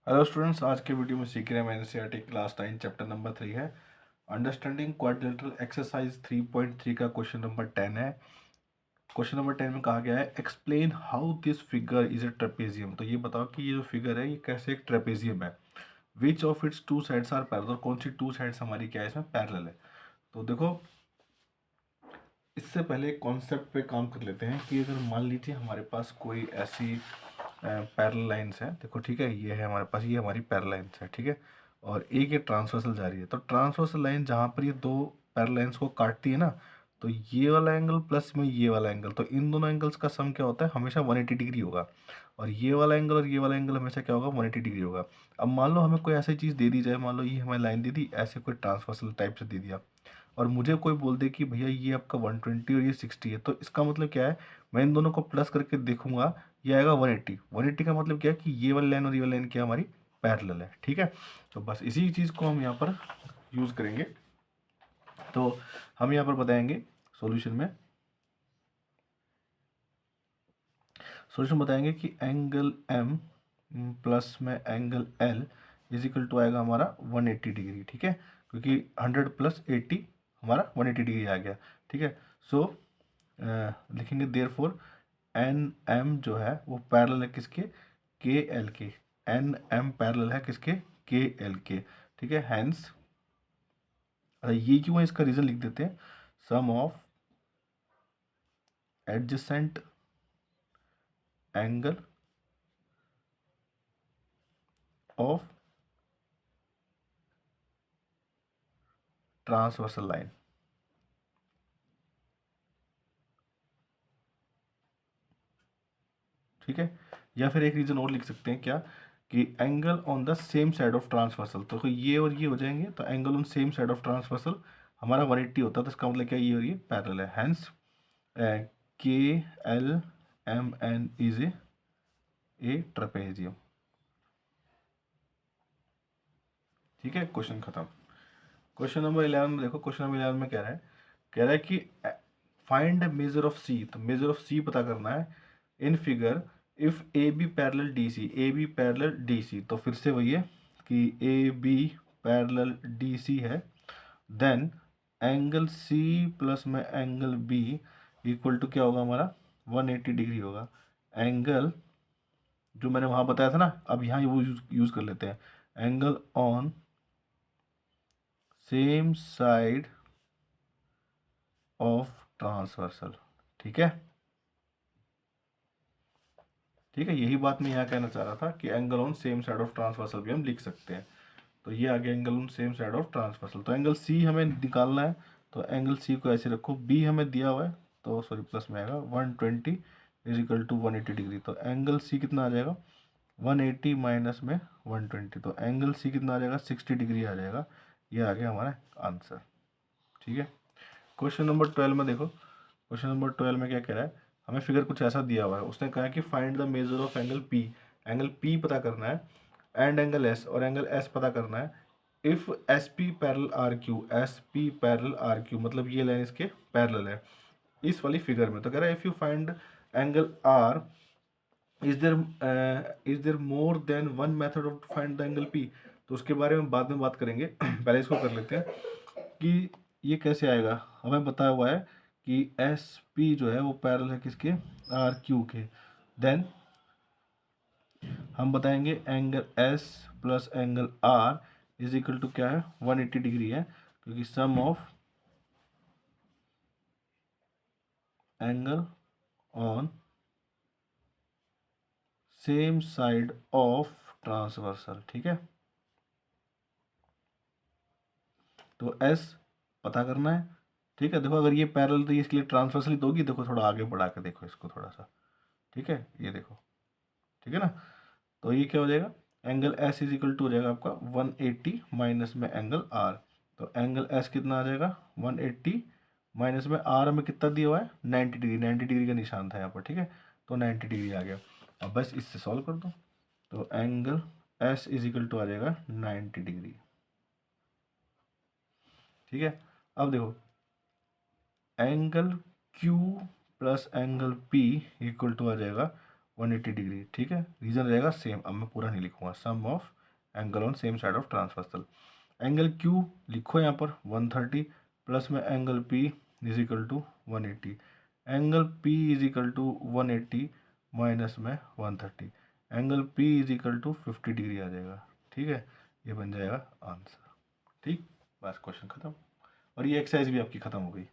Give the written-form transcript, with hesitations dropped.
Hello students, आज के video में सीख रहे हैं एनसीईआरटी क्लास 9 चैप्टर नंबर 3 है अंडरस्टैंडिंग क्वाड्रिलेटरल एक्सरसाइज 3.3 का क्वेश्चन नंबर 10 है। क्वेश्चन नंबर 10 में कहा गया है explain how this figure is a trapezium. तो ये बताओ कि ये जो फिगर है ये कैसे एक ट्रेपेजियम है। Which of its two sides are parallel, कौन सी टू साइड्स हमारी क्या है इसमें पैरेलल है। तो देखो, इससे पहले कॉन्सेप्ट पे काम कर लेते हैं कि अगर मान लीजिए हमारे पास कोई ऐसी पैरेलल लाइंस है। देखो ठीक है, ये है हमारे पास, ये हमारी पैरेलल लाइंस है, ठीक है। और एक ये ट्रांसवर्सल जा रही है, तो ट्रांसवर्सल लाइन जहाँ पर ये दो पैरेलल लाइंस को काटती है ना, तो ये वाला एंगल प्लस में ये वाला एंगल, तो इन दोनों एंगल्स का सम क्या होता है, हमेशा 180 डिग्री होगा। और ये वाला एंगल और ये वाला एंगल हमेशा क्या होगा, 180 डिग्री होगा। अब मान लो हमें कोई ऐसी चीज़ दे दी जाए, मान लो ये हमें लाइन दे दी, ऐसे कोई ट्रांसवर्सल टाइप से दे दिया, और मुझे कोई बोल दे कि भैया ये आपका 120 और ये 60 है, तो इसका मतलब क्या है, मैं इन दोनों को प्लस करके देखूंगा, ये आएगा 180। 180 का मतलब क्या है कि ये वाली लाइन और ये वाली लाइन क्या हमारी पैरेलल है, ठीक है। तो बस इसी चीज़ को हम यहाँ पर यूज़ करेंगे। तो हम यहाँ पर बताएंगे सॉल्यूशन में, सॉल्यूशन बताएंगे कि एंगल एम प्लस में angle L is equal to आएगा हमारा 180 डिग्री, ठीक है, क्योंकि 100 प्लस 80 हमारा 180 डिग्री आ गया, ठीक है। सो लिखेंगे देयर फोर एन एम जो है वो पैरेलल है किसके, के एल के। एन एम पैरेलल है किसके, के एल के, ठीक है। हैंस ये क्यों है, इसका रीजन लिख देते हैं, sum of adjacent angle of transversal line, ठीक है। या फिर एक रीजन और लिख सकते हैं क्या, कि angle on the same side of transversal, तो ये और ये हो जाएंगे, तो angle on same side of transversal हमारा 180 होता है, तो इसका मतलब क्या, ये और ये पैरेलल है। Hence K L M N is a trapezium, ठीक है। क्वेश्चन खत्म। क्वेश्चन नंबर 11 में देखो, क्वेश्चन नंबर 11 में कह रहा है कि फाइंड मेजर ऑफ सी। तो मेजर ऑफ सी पता करना है in figure if A B parallel D C, A B parallel D C. तो फिर से वही है कि A B parallel D C है, देन एंगल सी प्लस में एंगल बी इक्वल टू क्या होगा हमारा, 180 डिग्री होगा। एंगल जो मैंने वहाँ बताया था ना, अब यहाँ वो यूज़ कर लेते हैं, angle on same side of transversal, ठीक है। ठीक है, यही बात मैं यहाँ कहना चाह रहा था कि angle on same side of transversal भी हम लिख सकते हैं। तो ये आ गया angle on same side of transversal. तो एंगल सी हमें निकालना है, तो एंगल सी को ऐसे रखो, बी हमें दिया हुआ है, तो सॉरी प्लस में आएगा 120 इज इक्वल टू 180 डिग्री। तो एंगल सी कितना आ जाएगा, 180 माइनस में 120, तो एंगल सी कितना आ जाएगा, 60 डिग्री आ जाएगा। ये आ गया हमारा आंसर, ठीक है। क्वेश्चन नंबर 12 में देखो, क्वेश्चन नंबर 12 में क्या कह रहा है, हमें फिगर कुछ ऐसा दिया हुआ है, उसने कहा है कि find the measure of angle P. Angle P पता करना है एंड एंगल एस, और एंगल एस पता करना है if S P parallel R Q. S P parallel R Q मतलब ये लाइन इसके पैरेलल है इस वाली फिगर में। तो कह रहा है if you find angle R is there more than one method of find the angle P. तो उसके बारे में बाद में बात करेंगे, पहले इसको कर लेते हैं कि ये कैसे आएगा। हमें बताया हुआ है कि एस पी जो है वो पैरेलल है किसके, आर क्यू के। देन हम बताएंगे angle S plus angle R is equal to क्या है, 180 डिग्री है, क्योंकि sum of angle on same side of transversal, ठीक है। तो एस पता करना है, ठीक है। देखो अगर ये पैरेलल तो ये इसके लिए ट्रांसवर्सल ही तो होगी। देखो थोड़ा आगे बढ़ा के देखो इसको थोड़ा सा, ठीक है, ये देखो, ठीक है ना। तो ये क्या हो जाएगा, angle S is equal to हो जाएगा आपका 180 माइनस में एंगल आर। तो एंगल एस कितना आ जाएगा, 180 माइनस में आर हमें कितना दिया हुआ है, 90 डिग्री। 90 डिग्री का निशान था यहाँ पर, ठीक है। तो 90 डिग्री आ गया। अब बस इससे सॉल्व कर दो, तो angle S is equal to आ जाएगा 90 डिग्री, ठीक है। अब देखो angle Q plus angle P equal to आ जाएगा 180 डिग्री, ठीक है। रीजन रहेगा सेम, अब मैं पूरा नहीं लिखूंगा, sum of angle on same side of transversal. Angle Q लिखो यहाँ पर 130 प्लस में angle P is equal to 180। Angle P is equal to 180 minus में 130, angle P is equal to 50 degree आ जाएगा। ठीक है, ये बन जाएगा आंसर। ठीक, बस क्वेश्चन खत्म और ये एक्सरसाइज भी आपकी खत्म हो गई।